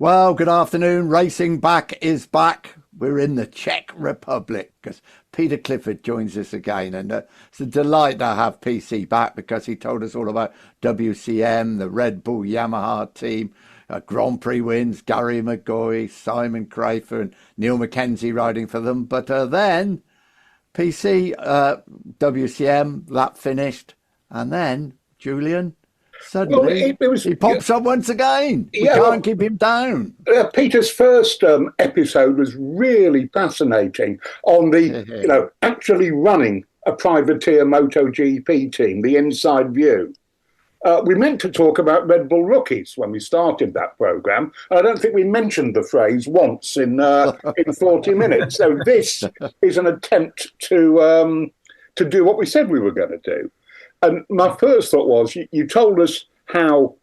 Well, good afternoon. Racing Back is back. We're in the Czech Republic because Peter Clifford joins us again. And it's a delight to have PC back because he told us all about WCM, the Red Bull Yamaha team, Grand Prix wins, Gary McGoy, Simon Crafer and Neil Mackenzie riding for them. But then PC, WCM, that finished. And then Julian. Suddenly, he pops up once again. We can't keep him down. Peter's first episode was really fascinating on the, actually running a privateer MotoGP team, the inside view. We meant to talk about Red Bull rookies when we started that programme. I don't think we mentioned the phrase once in 40 minutes. So this is an attempt to do what we said we were going to do. And my first thought was, you told us how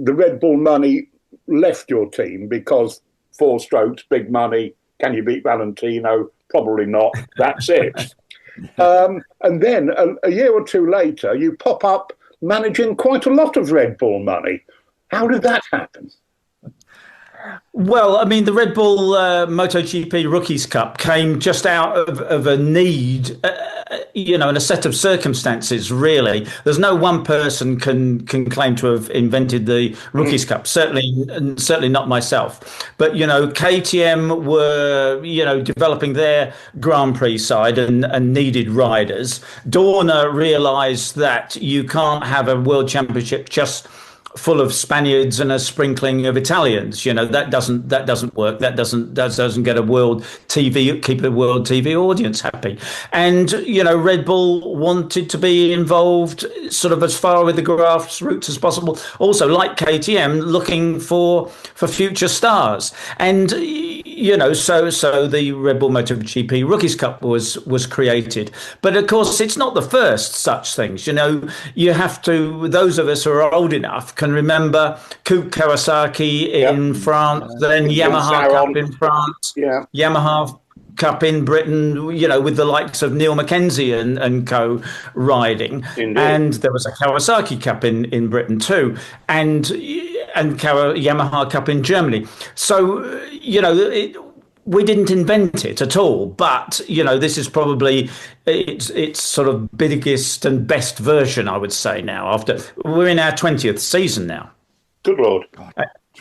the Red Bull money left your team because 4 strokes, big money. Can you beat Valentino? Probably not. That's it. And then a year or two later, you pop up managing quite a lot of Red Bull money. How did that happen? Well, I mean, the Red Bull MotoGP Rookies Cup came just out of a need, in a set of circumstances, really. There's no one person can claim to have invented the Rookies Cup, certainly not myself. But, KTM were, developing their Grand Prix side and needed riders. Dorna realised that you can't have a World Championship just full of Spaniards and a sprinkling of Italians. That doesn't work. That doesn't get a world TV audience happy. And Red Bull wanted to be involved sort of as far with the grassroots as possible. Also, like KTM, looking for future stars. And so the Red Bull MotoGP Rookies Cup was created. But of course, it's not the first such things. You have to. Those of us who are old enough can remember Coupe Kawasaki in France, then Yamaha Cup in France, Yamaha Cup in Britain, with the likes of Neil Mackenzie and co riding. Indeed. And there was a Kawasaki Cup in Britain too, and Yamaha Cup in Germany. So, we didn't invent it at all, but this is probably its sort of biggest and best version, I would say. Now, after we're in our 20th season now. Good Lord.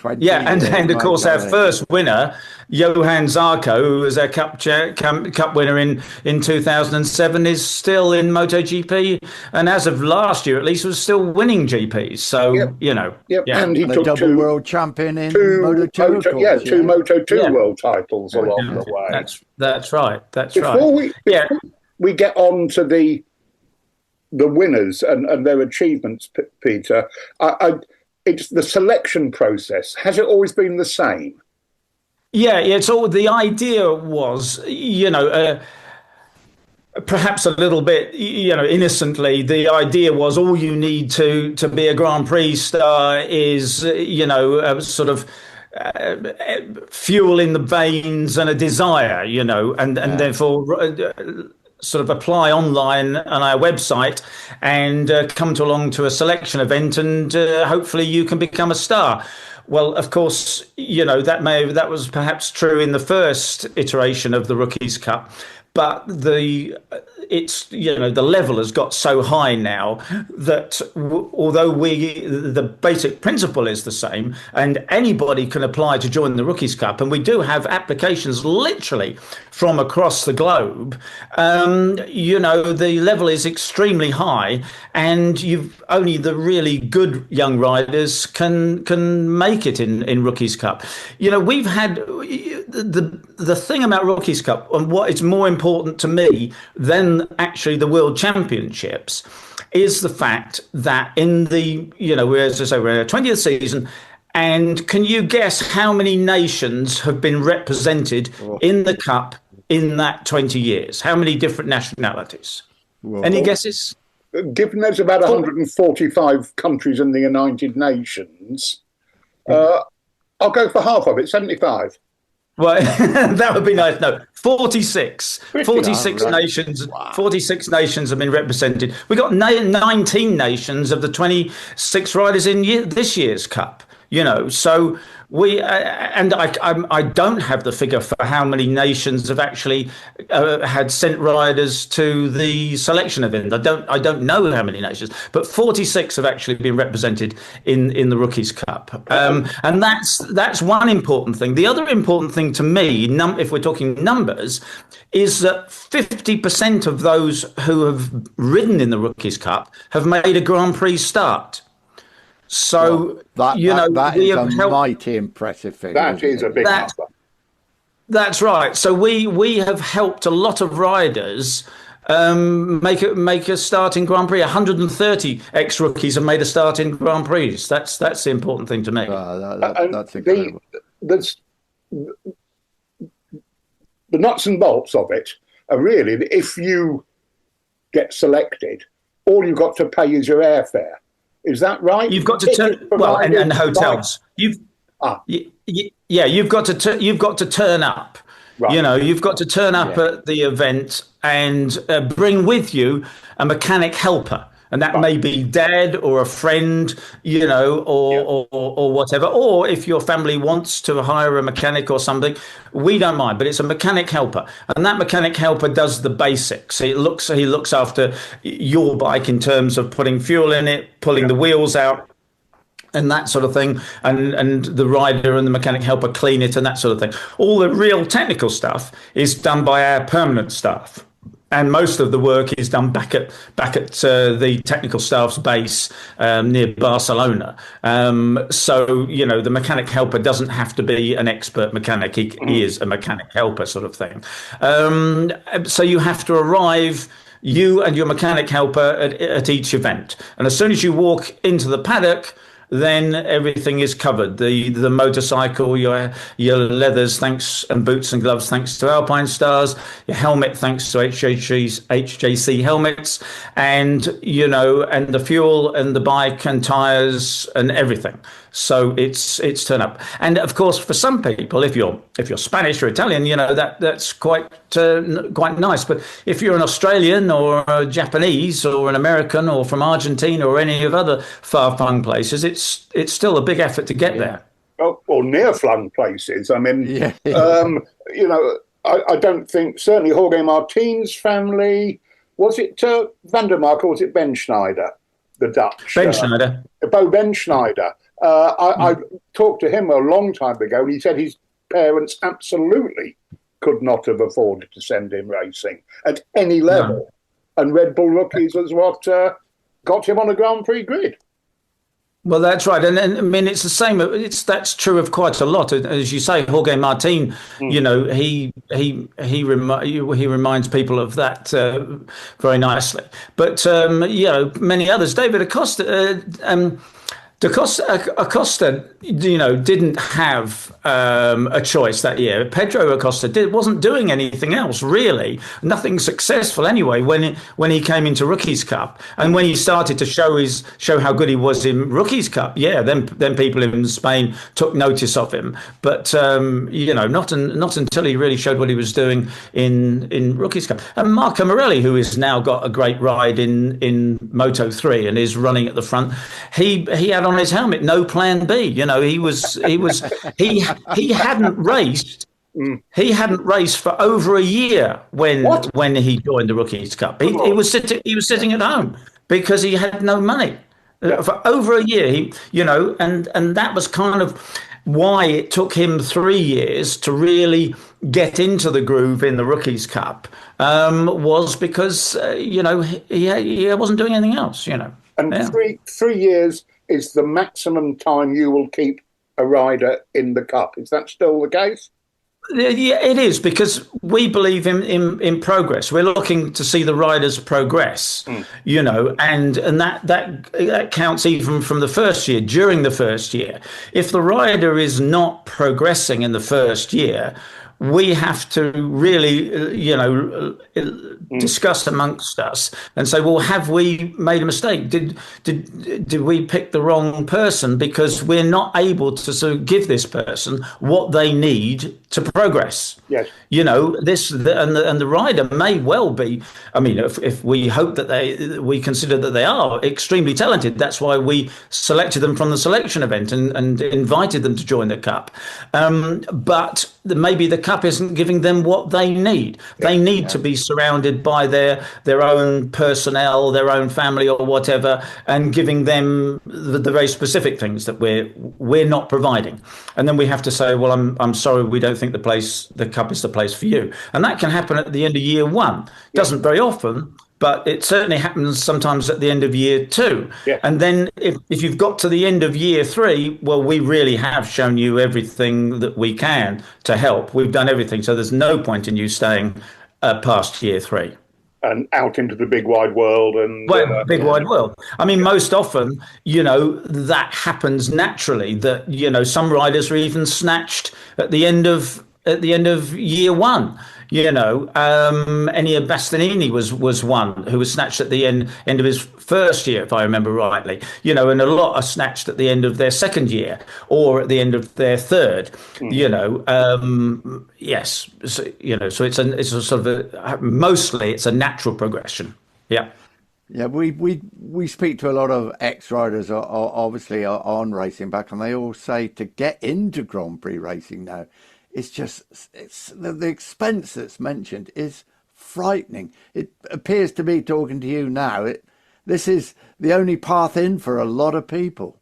And of course our first winner, Johan Zarco, who was our cup winner in 2007, is still in MotoGP, and as of last year at least was still winning GPs. So and he took double world champion in Moto2. Two Moto2 world titles along the way. That's right. Before we get on to the winners and their achievements, Peter, it's the selection process. Has it always been the same? Yeah, it's all. The idea was, perhaps a little bit, innocently, the idea was all you need to be a Grand Prix star is, a sort of fuel in the veins and a desire, and therefore sort of apply online on our website and come along to a selection event, and hopefully you can become a star. Well, of course, that was perhaps true in the first iteration of the Rookies Cup, but the level has got so high now that although the basic principle is the same and anybody can apply to join the Rookies Cup, and we do have applications literally from across the globe, the level is extremely high, and only the really good young riders can make it in Rookies Cup. We've had the thing about Rookies Cup, and what is more important to me than actually the World Championships, is the fact that in the, we're in our 20th season, and can you guess how many nations have been represented in the Cup in that 20 years? How many different nationalities? Whoa. Any guesses? Given there's about 145 countries in the United Nations, I'll go for half of it, 75. Well, that would be nice. No, 46. 46 nations. Wow. 46 nations have been represented. We got 19 nations of the 26 riders in this year's Cup. So we and I don't have the figure for how many nations have actually had sent riders to the selection event. I don't know how many nations, but 46 have actually been represented in the Rookies Cup, and that's one important thing. The other important thing to me, if we're talking numbers, is that 50% of those who have ridden in the Rookies Cup have made a Grand Prix start. So that is a mighty impressive figure. That is a big number. That's right. So we have helped a lot of riders make a start in Grand Prix. 130 ex-rookies have made a start in Grand Prix. That's the important thing to me. That's incredible. The nuts and bolts of it are really, if you get selected, all you've got to pay is your airfare. Is that right? You've got to and hotels. You've got to turn up. Right. You've got to turn up at the event and bring with you a mechanic helper. And that may be dad or a friend, or whatever. Or if your family wants to hire a mechanic or something, we don't mind. But it's a mechanic helper, and that mechanic helper does the basics. He looks after your bike in terms of putting fuel in it, pulling the wheels out, and that sort of thing. And the rider and the mechanic helper clean it and that sort of thing. All the real technical stuff is done by our permanent staff. And most of the work is done back at the technical staff's base near Barcelona. So the mechanic helper doesn't have to be an expert mechanic. He is a mechanic helper sort of thing. So you have to arrive, you and your mechanic helper at each event. And as soon as you walk into the paddock, then everything is covered. The motorcycle, your leathers, thanks, and boots and gloves, thanks to Alpine Stars, your helmet, thanks to HJC helmets, and and the fuel and the bike and tires and everything. So it's turn up. And of course, for some people, if you're Spanish or Italian, that's quite nice. But if you're an Australian or a Japanese or an American or from Argentina or any of other far-flung places, it's still a big effort to get there. Or near-flung places. I mean, I don't think, certainly Jorge Martin's family, was it Van der Mark or was it Ben Schneider, the Dutch? Ben Schneider. Ben Schneider. I talked to him a long time ago, and he said his parents absolutely could not have afforded to send him racing at any level. No. And Red Bull Rookies was what got him on a Grand Prix grid. Well, that's right, and I mean it's the same. That's true of quite a lot, as you say. Jorge Martin, he reminds people of that very nicely. But many others. David Acosta. Acosta, didn't have a choice that year. Pedro Acosta wasn't doing anything else, really. Nothing successful anyway when he came into Rookies Cup. And when he started to show how good he was in Rookies Cup, then people in Spain took notice of him. But, not until he really showed what he was doing in Rookies Cup. And Marco Morelli, who has now got a great ride in Moto3 and is running at the front, he had on his helmet no plan B. He hadn't raced. He hadn't raced for over a year when he joined the Rookies Cup. He was sitting at home because he had no money for over a year. And that was kind of why it took him 3 years to really get into the groove in the Rookies Cup. Was because he wasn't doing anything else. And 3 years is the maximum time you will keep a rider in the Cup. Is that still the case? Yeah, it is, because we believe in progress. We're looking to see the riders progress, and that counts even from the first year, during the first year. If the rider is not progressing in the first year, we have to really, discuss amongst us and say, well, have we made a mistake? Did we pick the wrong person because we're not able to sort of give this person what they need to progress. Yes. You know, and the rider may well be. I mean, if we hope that we consider that they are extremely talented, that's why we selected them from the selection event and invited them to join the Cup. But maybe the Cup isn't giving them what they need. They need to be surrounded by their own personnel, their own family, or whatever, and giving them the very specific things that we're not providing. And then we have to say, well, I'm sorry, we don't think the Cup is the place for you. And that can happen at the end of year one. Doesn't very often, but it certainly happens sometimes at the end of year two. Yeah. And then if you've got to the end of year three, well, we really have shown you everything that we can to help. We've done everything. So there's no point in you staying past year three. And out into the big wide world. Wide world. I mean, most often, you know, that happens naturally, that, you know, some riders are even snatched at the end of year one. You know, Ennio Bastianini was one who was snatched at the end of his first year, if I remember rightly. You know, and a lot are snatched at the end of their second year or at the end of their third. You know, yes. So, you know, so it's a sort of mostly it's a natural progression. Yeah. Yeah, we speak to a lot of ex-riders, obviously, on Racing Back, and they all say to get into Grand Prix racing now, it's the expense that's mentioned is frightening. It appears to me, talking to you now, this is the only path in for a lot of people.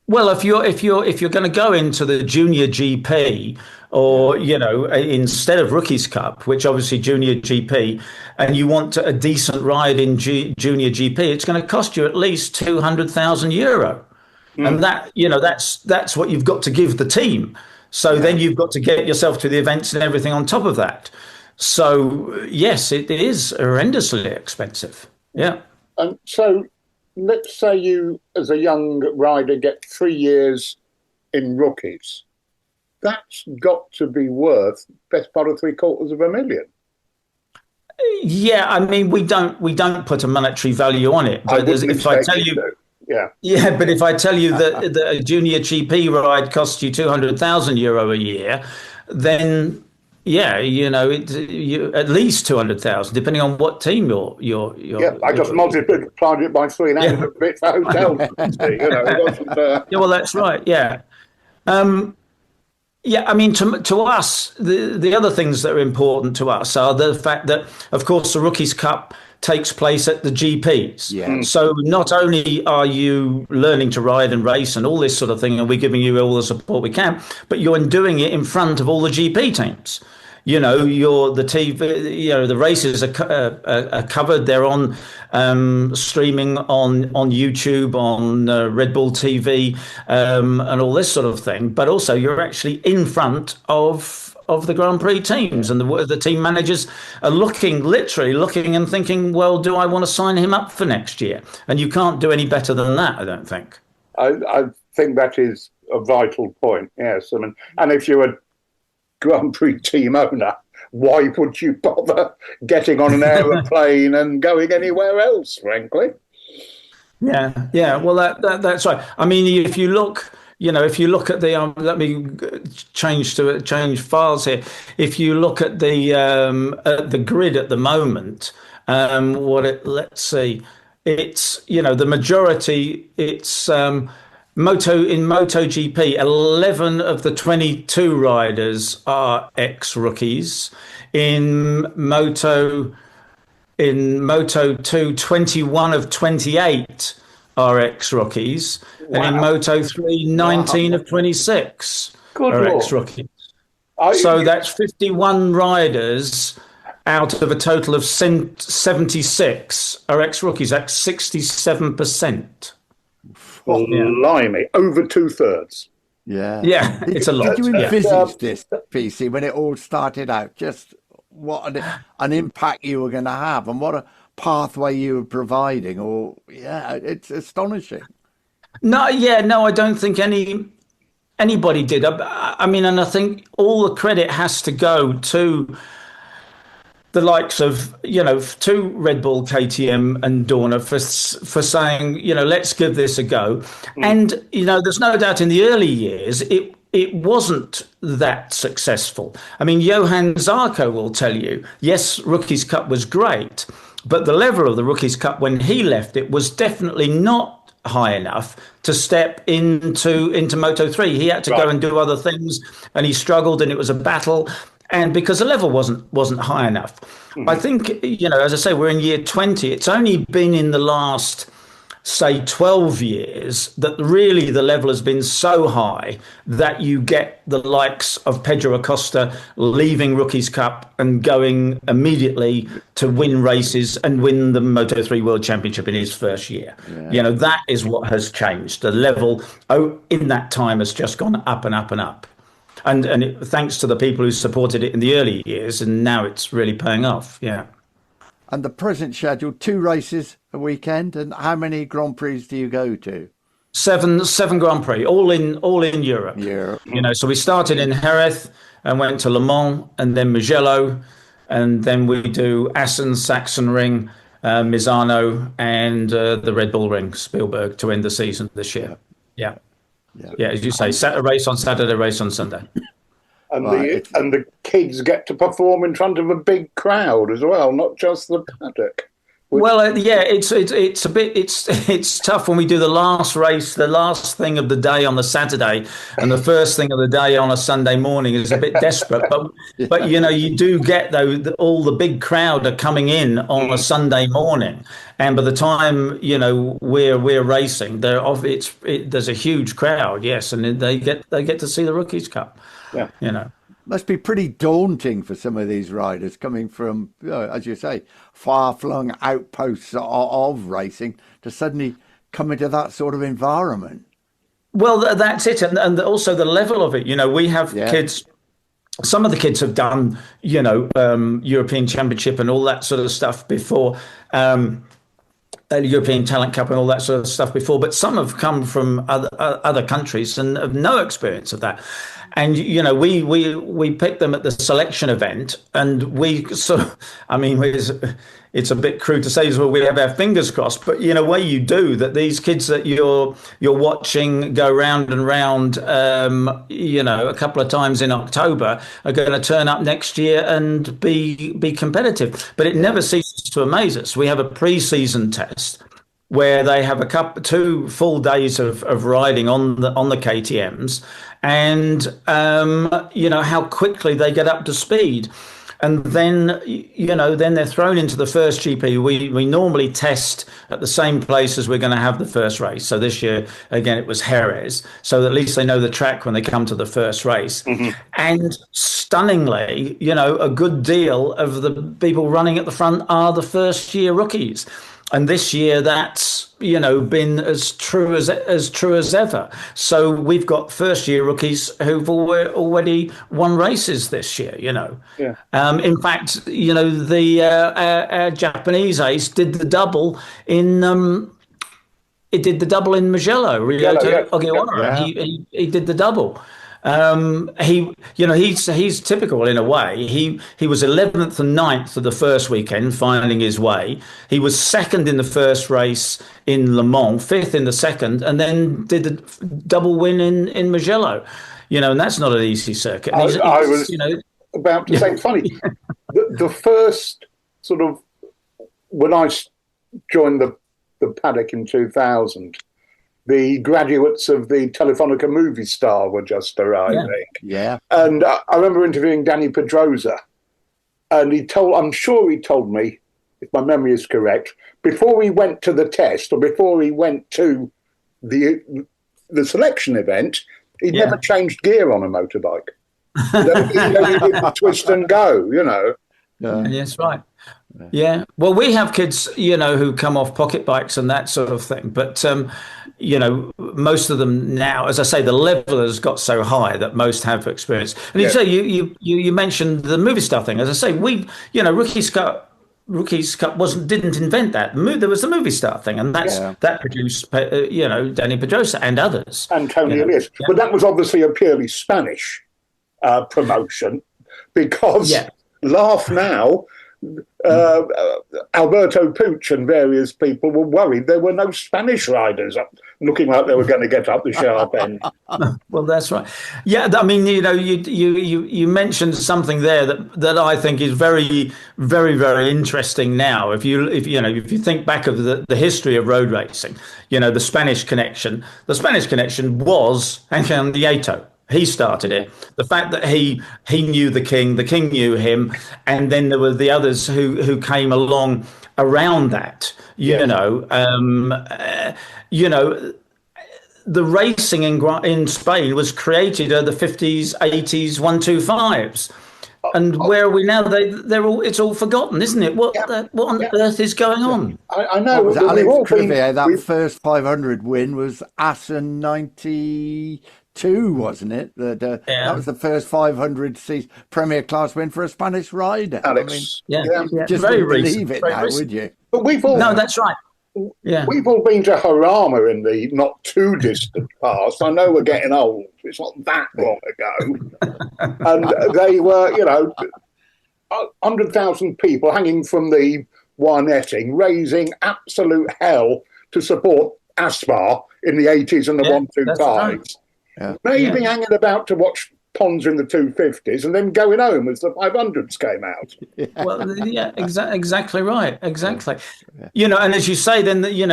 Well, if you're going to go into the Junior GP, or, you know, instead of Rookies Cup, which obviously Junior GP, and you want a decent ride in Junior GP, it's going to cost you at least €200,000, and that, you know, that's what you've got to give the team. So then you've got to get yourself to the events and everything on top of that. So yes, it is horrendously expensive. Yeah. And so let's say you, as a young rider, get 3 years in rookies. That's got to be worth best part of $750,000. Yeah, I mean, we don't put a monetary value on it. But if I tell you, but if I tell you that a Junior GP ride costs you €200,000 a year, then yeah, you know, at least 200,000, depending on what team you're. I just multiplied it by 3 and added a bit for hotels. You know, it wasn't. Yeah, well, that's right. Yeah. Yeah, I mean, to us, the other things that are important to us are the fact that, of course, the Rookies Cup takes place at the GPs. Yeah. So not only are you learning to ride and race and all this sort of thing, and we're giving you all the support we can, but you're doing it in front of all the GP teams. You know, the TV, you know, the races are covered. They're on streaming on YouTube, on Red Bull TV, and all this sort of thing. But also, you're actually in front of the Grand Prix teams, and the team managers are literally looking and thinking, well, do I want to sign him up for next year? And you can't do any better than that, I don't think. I think that is a vital point. Yes, I mean, and if you're a Grand Prix team owner, why would you bother getting on an aeroplane and going anywhere else, frankly? Yeah. Well, that's right. I mean, if you look at the let me change files here. If you look at the grid at the moment, let's see, it's, you know, the majority, it's MotoGP, 11 of the 22 riders are ex-rookies. In Moto 2, 21 of 28 are ex-rookies. Wow. And in Moto 3, 19 of 26 are ex-rookies. So that's 51 riders out of a total of 76 are ex-rookies. That's 67%. Blimey, over 2/3. Yeah. It's a lot. Did you envisage this, PC, when it all started out? Just what an impact you were going to have, and what a pathway you were providing? Or it's astonishing. No, I don't think anybody did. I mean, and I think all the credit has to go to the likes of, you know, to Red Bull, KTM and Dorna for saying, you know, let's give this a go. And, you know, there's no doubt in the early years, it wasn't that successful. I mean, Johan Zarco will tell you, yes, Rookies Cup was great, but the level of the Rookies Cup when he left it was definitely not high enough to step into Moto3. He had to go and do other things, and he struggled, and it was a battle. And because the level wasn't high enough. I think, as I say, we're in year 20. It's only been in the last, say, 12 years that really the level has been so high that you get the likes of Pedro Acosta leaving Rookies Cup and going immediately to win races and win the Moto3 World Championship in his first year. Yeah. That is what has changed. The level in that time has just gone up and up and up. And thanks to the people who supported it in the early years, and now it's really paying off. Yeah. And the present schedule, 2 races a weekend, and how many Grand Prix do you go to? Seven Grand Prix, all in Europe. So we started in Jerez and went to Le Mans, and then Mugello, and then we do Assen, Sachsenring, Misano, and the Red Bull Ring, Spielberg, to end the season this year. Yeah, as you say, race on Saturday, race on Sunday. And the kids get to perform in front of a big crowd as well, not just the paddock. Well, it's a bit it's tough when we do the last race, the last thing of the day on the Saturday, and the first thing of the day on a Sunday morning is a bit desperate. But you do get all the big crowd are coming in on a Sunday morning, and by the time we're racing, there's a huge crowd, yes, and they get to see the Rookies Cup. Yeah, Must be pretty daunting for some of these riders coming from, as you say, far-flung outposts of racing to suddenly come into that sort of environment. Well, that's it. And also the level of it. We have kids. Some of the kids have done, European Championship and all that sort of stuff before, European Talent Cup and all that sort of stuff before. But some have come from other countries and have no experience of that. And, we pick them at the selection event, and we sort of, it's a bit crude to say, we have our fingers crossed, but in a way you do, that these kids that you're watching go round and round, a couple of times in October are going to turn up next year and be competitive. But it never ceases to amaze us. We have a pre-season test where they have 2 full days of riding on the KTMs, and how quickly they get up to speed. And then they're thrown into the first GP. We normally test at the same place as we're going to have the first race. So this year, again, it was Jerez. So at least they know the track when they come to the first race. Mm-hmm. And stunningly, a good deal of the people running at the front are the first year rookies. And this year, that's been as true as ever. So we've got first year rookies who've already won races this year. Yeah. In fact, our Japanese ace did the double in Mugello. Ryota Ogiwara. Yeah. He did the double. He's typical in a way. He was 11th and 9th of the first weekend, finding his way. He was 2nd in the first race in Le Mans, 5th in the second, and then did the double win in Mugello. And that's not an easy circuit. I was about to say, funny, the first sort of, when I joined the paddock in 2000, the graduates of the Telefonica Movie Star were just arriving. Yeah. And I remember interviewing Danny Pedrosa, and I'm sure he told me, if my memory is correct, before he went to the test or before he went to the selection event, he'd never changed gear on a motorbike. He did twist and go, Yeah, that's right. Yeah. Well, we have kids, who come off pocket bikes and that sort of thing. But, most of them now, as I say, the level has got so high that most have experience. And you say you mentioned the movie star thing. As I say, Rookies Cup didn't invent that. There was the movie star thing, and that produced Danny Pedrosa and others. And Tony Elias. Yeah. But that was obviously a purely Spanish promotion, because laugh now, Alberto Puch and various people were worried there were no Spanish riders looking like they were going to get up the sharp end. Well, that's right. Yeah, I mean, you mentioned something there that I think is very, very, very interesting now. If you think back of the history of road racing, the Spanish connection. The Spanish connection was Angel Nieto. He started it. The fact that he knew the king knew him, and then there were the others who came along around that. The racing in Spain was created in the 50s, 80s, 125s. And where are we now? It's all forgotten, isn't it? What on earth is going on? I know. Was Alex Crivier, that first 500 win was Assen 92, wasn't it? That was the first 500 Premier Class win for a Spanish rider. Alex, just very wouldn't believe recent, it now, would you? But no, that's right. Yeah, we've all been to Jarama in the not too distant past. I know we're getting old. It's not that long ago. And they were, 100,000 people hanging from the wire netting, raising absolute hell to support Aspar in the 80s and the 125s. Right. Yeah. Maybe hanging about to watch ponds in the 250s and then going home as the 500s came out. Well, yeah, exactly right. Exactly. And as you say, then, you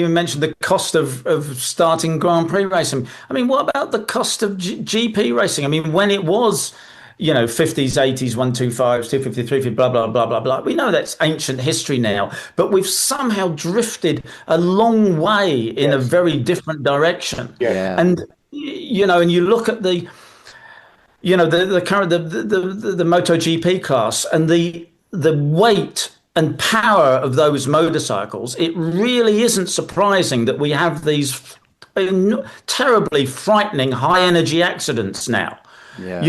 mentioned the cost of starting Grand Prix racing. I mean, what about the cost of GP racing? I mean, when it was, 50s, 80s, 125s, 250, 350, blah, blah, blah, blah, blah. We know that's ancient history now, but we've somehow drifted a long way in a very different direction. Yeah. And, and you look at the current the MotoGP class and the weight and power of those motorcycles, it really isn't surprising that we have these terribly frightening high energy accidents now. Yeah.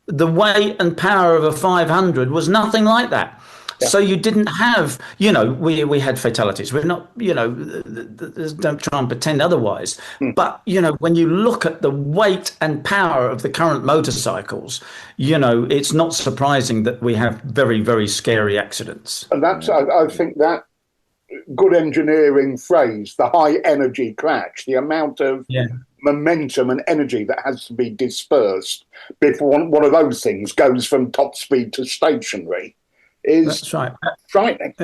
The weight and power of a 500 was nothing like that. Yeah. So you didn't have, we had fatalities. We're not, don't try and pretend otherwise. But, when you look at the weight and power of the current motorcycles, it's not surprising that we have very, very scary accidents. And that's, I think that good engineering phrase, the high energy crash, the amount of momentum and energy that has to be dispersed before one of those things goes from top speed to stationary. That's right. Frightening.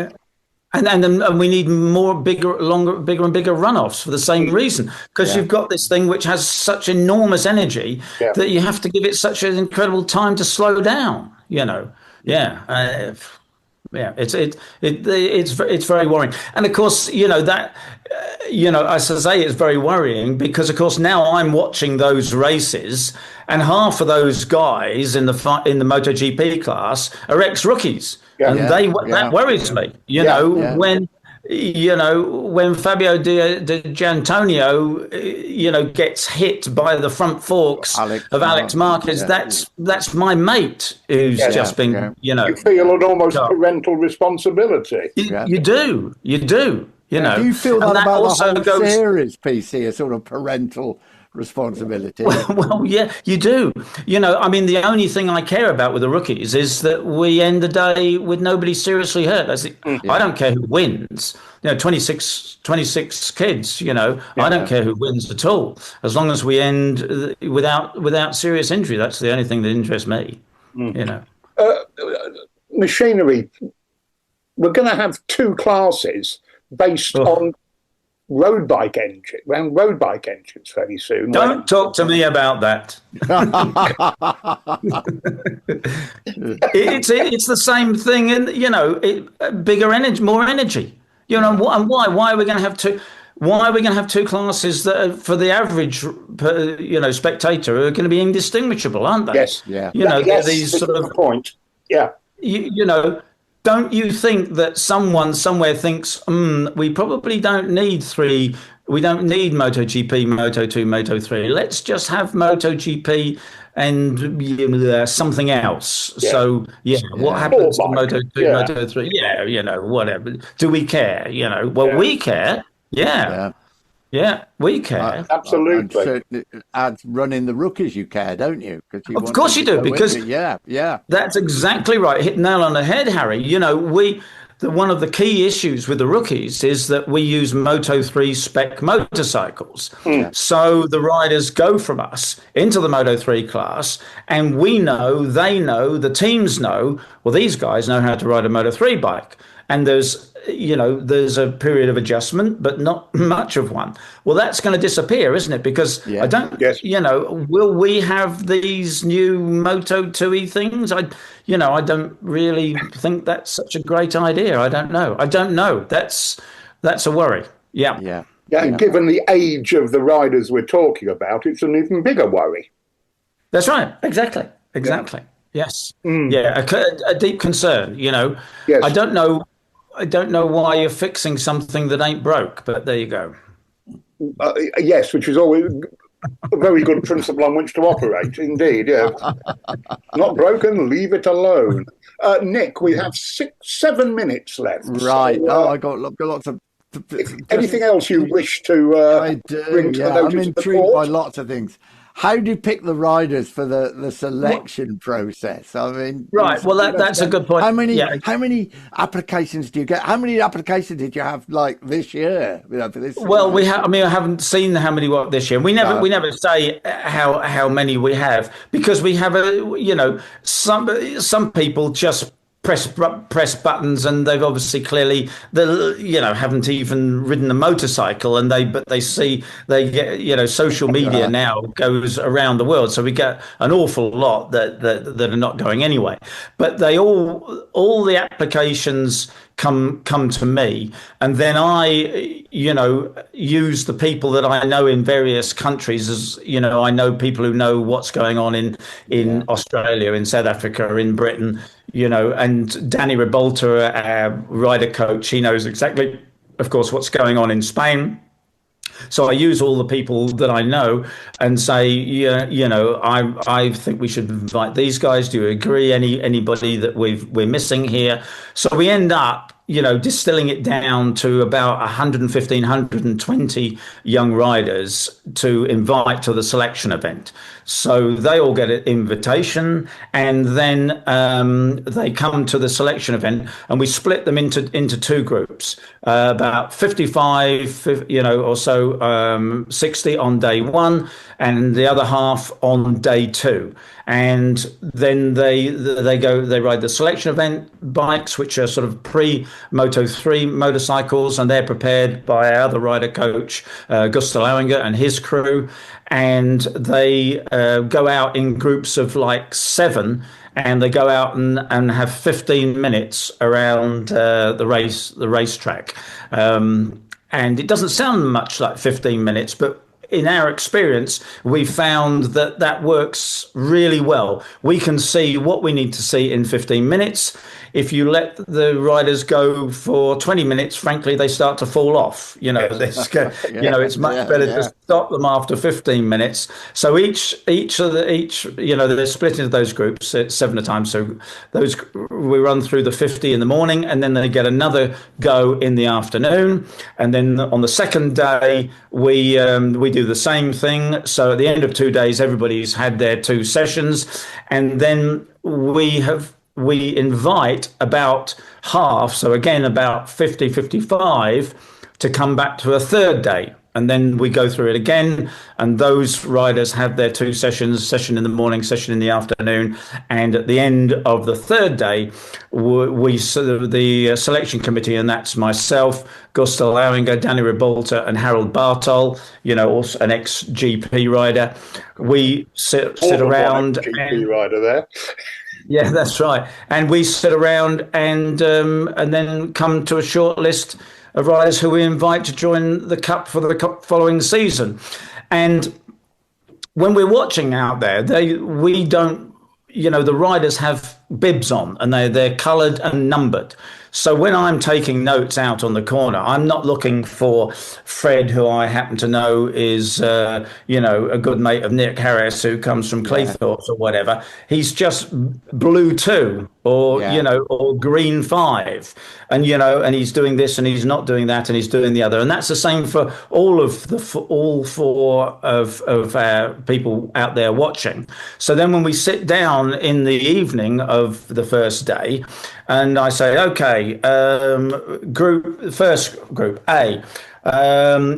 And we need bigger and bigger runoffs for the same reason, because you've got this thing which has such enormous energy that you have to give it such an incredible time to slow down. It's very worrying. And of course, as I say, it's very worrying because, of course, now I'm watching those races, and half of those guys in the MotoGP class are ex-rookies. And that worries me. When Fabio Di Giannantonio, gets hit by the front forks of Alex Marquez, that's my mate who's just been, You feel an almost parental responsibility. You do. Do you feel that about the whole series, PC, a sort of parental responsibility? Well, yeah, you do. The only thing I care about with the rookies is that we end the day with nobody seriously hurt. I don't care who wins. 26 kids. I don't care who wins at all, as long as we end without serious injury. That's the only thing that interests me. Machinery. We're going to have two classes based on road bike engines very soon. Don't talk to me about that. It's the same thing, and bigger energy, more energy. And why? Why are we going to have two? Why are we going to have two classes that are, for the average, spectator, are going to be indistinguishable, aren't they? Yes. Yeah. These sort of point. Yeah. Don't you think that someone somewhere thinks, we probably don't need three, we don't need MotoGP, Moto2, Moto3. Let's just have MotoGP and something else. Yeah. So, what happens to Moto2, Moto3? Whatever. Do we care? We care. Yeah. Yeah, we care. Absolutely. And certainly as running the rookies, you care, don't you? Of course you do, because yeah. that's exactly right. Hit nail on the head, Harry. You know, one of the key issues with the rookies is that we use Moto3 spec motorcycles. So the riders go from us into the Moto3 class, and we know, they know, the teams know, well, these guys know how to ride a Moto3 bike. And there's a period of adjustment, but not much of one. Well, that's going to disappear, isn't it? Because I don't, will we have these new Moto 2E things? I don't really think that's such a great idea. I don't know. That's a worry. Yeah. And given the age of the riders we're talking about, it's an even bigger worry. That's right. Exactly. Yes. Yeah. A deep concern, Yes. I don't know why you're fixing something that ain't broke, but there you go. Yes, which is always a very good principle on which to operate, indeed. Yeah, not broken, leave it alone. Nick, we have 7 minutes left. Right. So, I got lots of. Anything else you wish to bring to the notice? I'm intrigued by lots of things. How do you pick the riders for the selection process? I mean, right. Well, that's a good point. How many applications do you get? How many applications did you have like this year? For this. Well, I haven't seen how many were this year. We never say how many we have, because we have some people just press buttons, and they've obviously clearly haven't even ridden a motorcycle, and they get social media now goes around the world, so we get an awful lot that are not going anyway. But they all the applications come to me, and then I use the people that I know in various countries. As I know people who know what's going on in Australia, in South Africa, in Britain, and Danny Ribolta, our rider coach, he knows exactly, of course, what's going on in Spain. So I use all the people that I know and say, I think we should invite these guys. Do you agree? Anybody that we're missing here? So we end up, distilling it down to about 115, 120 young riders to invite to the selection event. So they all get an invitation, and then they come to the selection event, and we split them into two groups, about 55, or so, 60 on day one, and the other half on day two. And then they ride the selection event bikes, which are sort of pre-Moto3 motorcycles, and they're prepared by our other rider coach, Gustav Lauinger, and his crew. And they go out in groups of like 7, and they go out and have 15 minutes around the racetrack. And it doesn't sound much like 15 minutes, but in our experience, we found that works really well. We can see what we need to see in 15 minutes. If you let the riders go for 20 minutes, frankly, they start to fall off. It's much better to stop them after 15 minutes. So each they're split into those groups. It's 7 at a time. So we run through the 50 in the morning, and then they get another go in the afternoon. And then on the second day, we do the same thing. So at the end of 2 days, everybody's had their 2 sessions, and then we invite about half, so again about 50, 55, to come back to a third day. And then we go through it again, and those riders have their 2 sessions, session in the morning, session in the afternoon. And at the end of the third day, the selection committee, and that's myself, Gustav Lauinger, Danny Ribolta, and Harold Bartol, also an ex-GP rider. We sit around. GP rider there. Yeah, that's right. And we sit around and then come to a short list of riders who we invite to join the Cup for the following season. And when we're watching out there, the riders have bibs on, and they're coloured and numbered. So when I'm taking notes out on the corner, I'm not looking for Fred, who I happen to know is, a good mate of Nick Harris, who comes from Cleethorpes or whatever. He's just blue 2 or, or green 5. And he's doing this and he's not doing that and he's doing the other. And that's the same for all four of our people out there watching. So then when we sit down in the evening of the first day, and I say, okay, group A,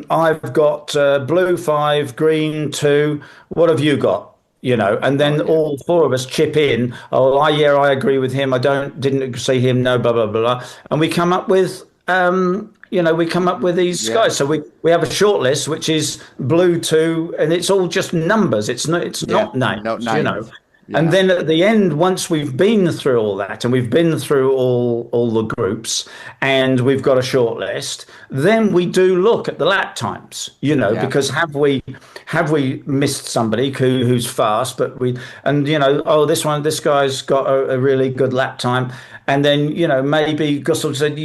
I've got blue 5, green 2. What have you got? And then all four of us chip in. Oh, I agree with him. Didn't see him. No, blah blah blah. And we come up with these guys. So we have a short list, which is blue 2, and it's all just numbers. It's not names. Not names. Yeah. And then at the end, once we've been through all that and we've been through all the groups and we've got a short list, then we do look at the lap times, because have we missed somebody who's fast, this guy's got a really good lap time. And then, maybe Gustav said,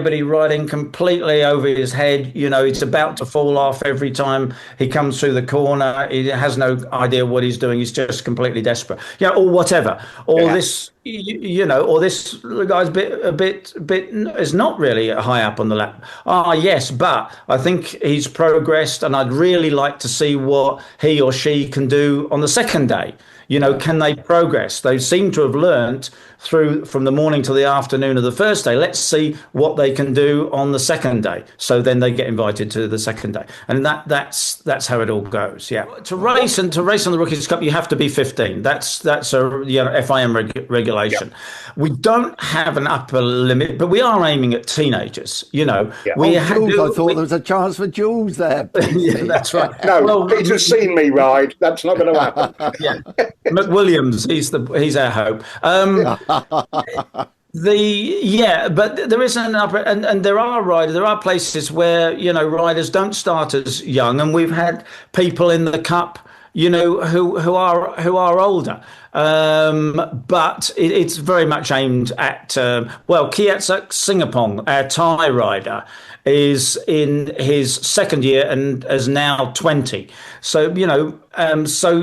but he's riding completely over his head. He's about to fall off every time he comes through the corner. He has no idea what he's doing. He's just completely desperate. Or whatever. Or this, or this guy's a bit is not really high up on the lap. Yes, but I think he's progressed and I'd really like to see what he or she can do on the second day. Can they progress? They seem to have learnt from the morning to the afternoon of the first day. Let's see what they can do on the second day. So then they get invited to the second day, and that's how it all goes. Yeah. To race on the Rookies Cup, you have to be 15. That's a FIM regulation. Yep. We don't have an upper limit, but we are aiming at teenagers. Jules, I thought there was a chance for Jules there. Yeah, that's right. No, Peter's seen me ride. That's not going to happen. Yeah. McWilliams, he's our hope. But there isn't an upper, and there are places where riders don't start as young, and we've had people in the cup who are older, but it's very much aimed at Kiatsak Singapong, our Thai rider, is in his second year and is now 20. So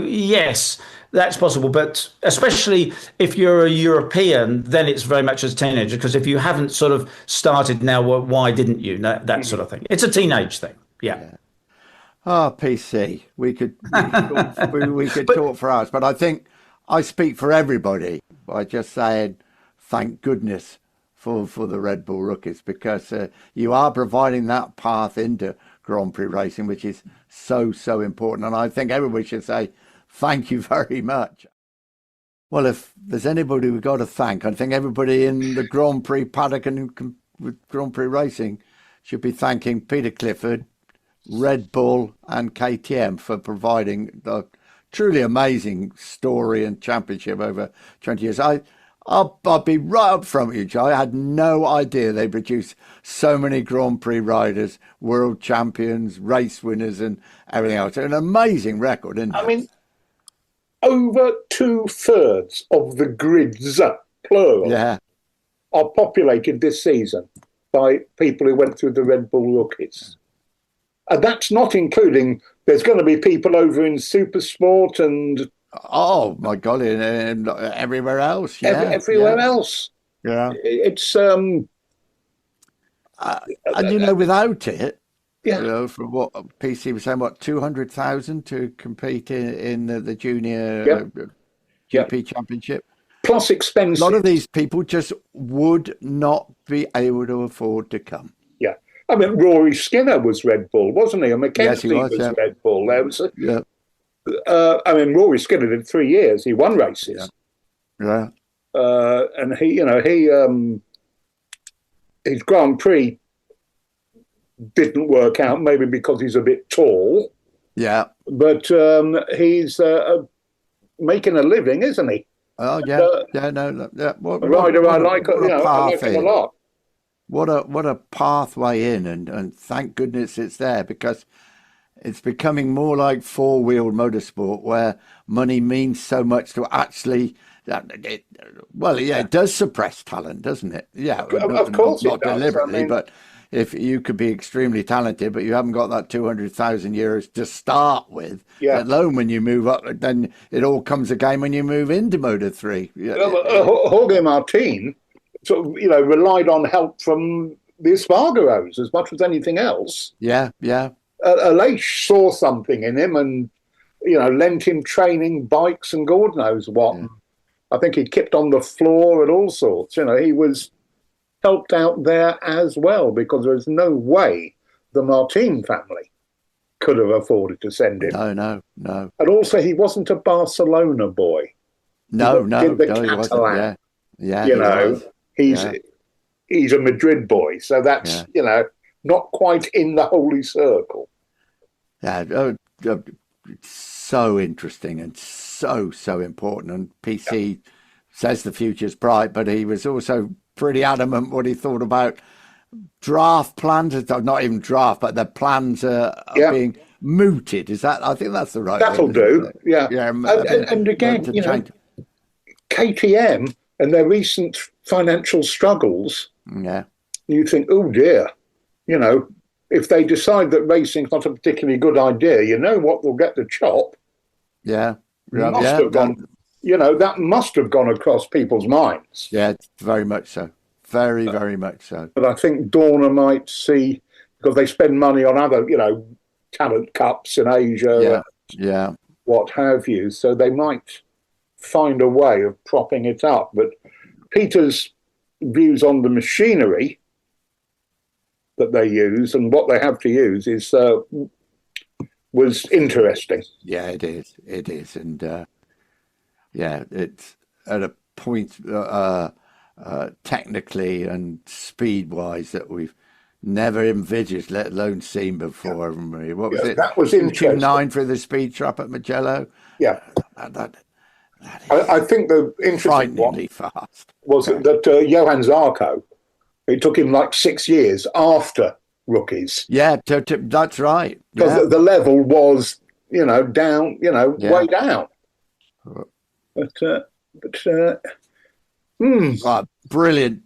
yes, that's possible, but especially if you're a European, then it's very much as a teenager, because if you haven't sort of started now, why didn't you? That sort of thing. It's a teenage thing. Yeah. PC. We could talk for hours, but I think I speak for everybody by just saying thank goodness for the Red Bull Rookies, because you are providing that path into Grand Prix racing, which is so important. And I think everybody should say thank you very much. Well, if there's anybody we've got to thank, I think everybody in the Grand Prix paddock and with Grand Prix racing should be thanking Peter Clifford, Red Bull and KTM for providing the truly amazing story and championship over 20 years. I'll be right up front with you, Joe. I had no idea they produce so many Grand Prix riders, world champions, race winners and everything else. An amazing record, isn't it? I mean, over 2/3 of the grids, plural, are populated this season by people who went through the Red Bull Rookies. And that's not including, there's going to be people over in Super Sport and... Oh, my God, and everywhere else. Everywhere else. Yeah. It's... and, without it, from what PC was saying, 200,000 to compete in the junior GP championship. Plus expensive. A lot of these people just would not be able to afford to come. Yeah. I mean, Rory Skinner was Red Bull, wasn't he? And Mackenzie was Red Bull. There was Rory Skinner did 3 years. He won races. Yeah. And his Grand Prix didn't work out, maybe because he's a bit tall. Yeah. But he's making a living, isn't he? Oh, yeah. Ryder, I like him a lot. What a pathway in, and thank goodness it's there, because it's becoming more like four-wheeled motorsport where money means so much to actually It does suppress talent, doesn't it? Yeah, Of course not it does. deliberately, but if you could be extremely talented, but you haven't got that 200,000 euros to start with, let alone when you move up, then it all comes again when you move into Moto3. Jorge Martin sort of, relied on help from the Espargaros as much as anything else. Yeah. Aleix saw something in him and, lent him training, bikes and God knows what. Yeah. I think he kept on the floor and all sorts. He was helped out there as well because there was no way the Martin family could have afforded to send him. No. And also, he wasn't a Barcelona boy. No, he wasn't. Yeah. He's a Madrid boy, so that's not quite in the holy circle. Yeah, so interesting and so important. And PC says the future's bright, but he was also pretty adamant what he thought about draft plans. Not even draft, but the plans are being mooted. Is that? I think that's the right. That'll do. Yeah. And again, KTM and their recent financial struggles. Yeah. You think, oh dear, if they decide that racing's not a particularly good idea, what will get the chop? Yeah. That must have gone across people's minds. Yeah, very much so. Very much so. But I think Dorna might see, because they spend money on other, talent cups in Asia, what have you. So they might find a way of propping it up. But Peter's views on the machinery that they use and what they have to use was interesting. Yeah, it is. And it's at a point technically and speed-wise that we've never envisaged, let alone seen before, haven't we? What was it? That was interesting. 2.9 for the speed trap at Mugello. Yeah. I think the interesting one fast. was that Johan Zarco, it took him like 6 years after rookies. Yeah, that's right. Because the level was, down, way down. Brilliant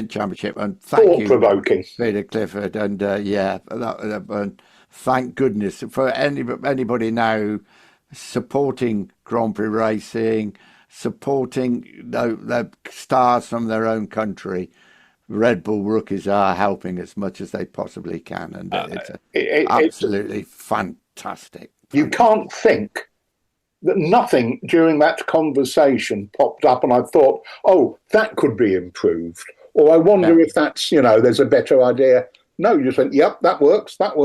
championship, and thank you, provoking Peter Clifford, and and thank goodness for anybody now supporting Grand Prix racing, supporting the stars from their own country. Red Bull rookies are helping as much as they possibly can, and it's absolutely fantastic. You can't think that nothing during that conversation popped up and I thought, oh, that could be improved. Or I wonder if that's, there's a better idea. No, you just went, yep, that works, that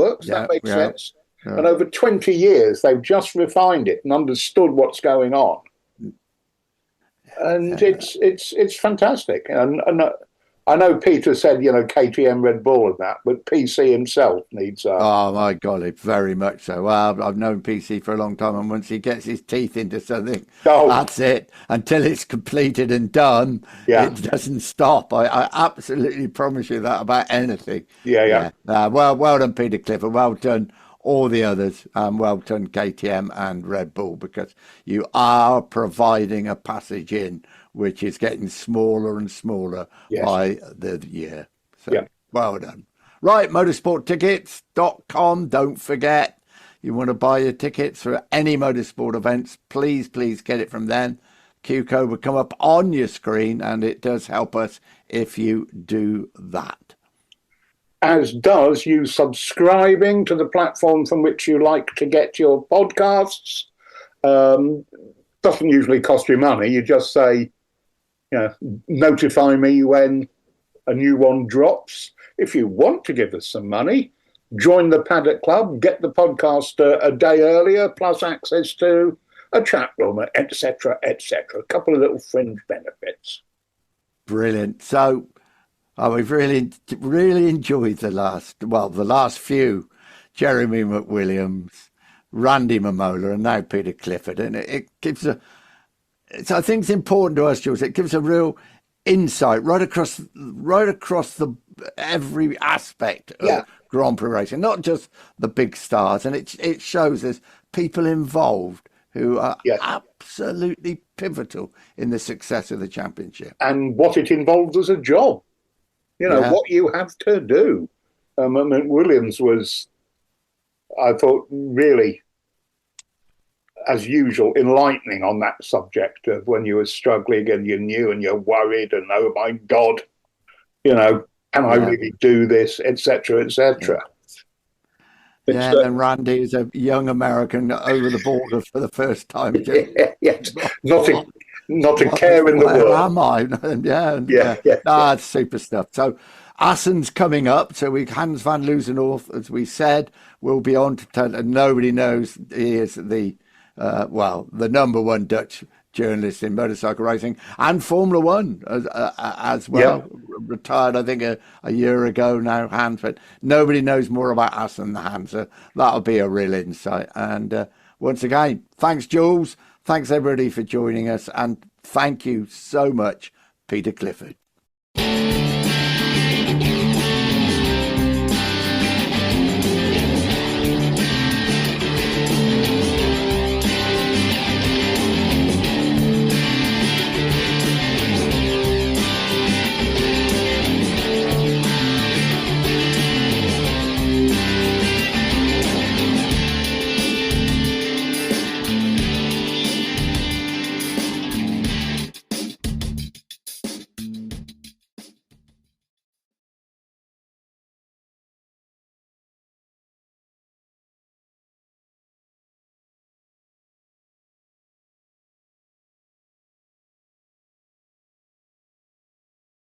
makes sense. Yeah. And over 20 years, they've just refined it and understood what's going on. And it's fantastic. And I know Peter said, KTM, Red Bull and that, but PC himself needs... Oh, my golly, very much so. Well, I've known PC for a long time, and once he gets his teeth into something, that's it. Until it's completed and done, it doesn't stop. I absolutely promise you that about anything. Yeah. Well done, Peter Clifford. Well done, all the others. Well done, KTM and Red Bull, because you are providing a passage in which is getting smaller and smaller by the year. So well done. Right, motorsporttickets.com. Don't forget, you want to buy your tickets for any motorsport events, please get it from them. Q code will come up on your screen, and it does help us if you do that. As does you subscribing to the platform from which you like to get your podcasts. Doesn't usually cost you money. You just say, notify me when a new one drops. If you want to give us some money, join the Paddock Club, get the podcast a day earlier, plus access to a chat room, etc., etc. A couple of little fringe benefits. Brilliant. So we've really enjoyed the last few. Jeremy McWilliams, Randy Mamola, and now Peter Clifford. And it gives I think it's important to us, Jules. It gives a real insight right across the every aspect of Grand Prix racing, not just the big stars. And it shows there's people involved who are Yes. absolutely pivotal in the success of the championship. And what it involves as a job, what you have to do. I mean, Williams was, I thought, really, as usual, enlightening on that subject of when you were struggling and you knew and you're worried and, oh my God, can I really do this, etc., etc. Yeah, and then Randy is a young American over the border for the first time. Not a care in the world. Where am I? It's super stuff. So Assen's coming up. So Hans van Loosenhoff, as we said, will be on to tell. And nobody knows he is the number one Dutch journalist in motorcycle racing and Formula One as well. Yep. Retired, I think, a year ago now, Hans. But nobody knows more about Assen than Hans. So that'll be a real insight. And once again, thanks, Jules. Thanks, everybody, for joining us. And thank you so much, Peter Clifford.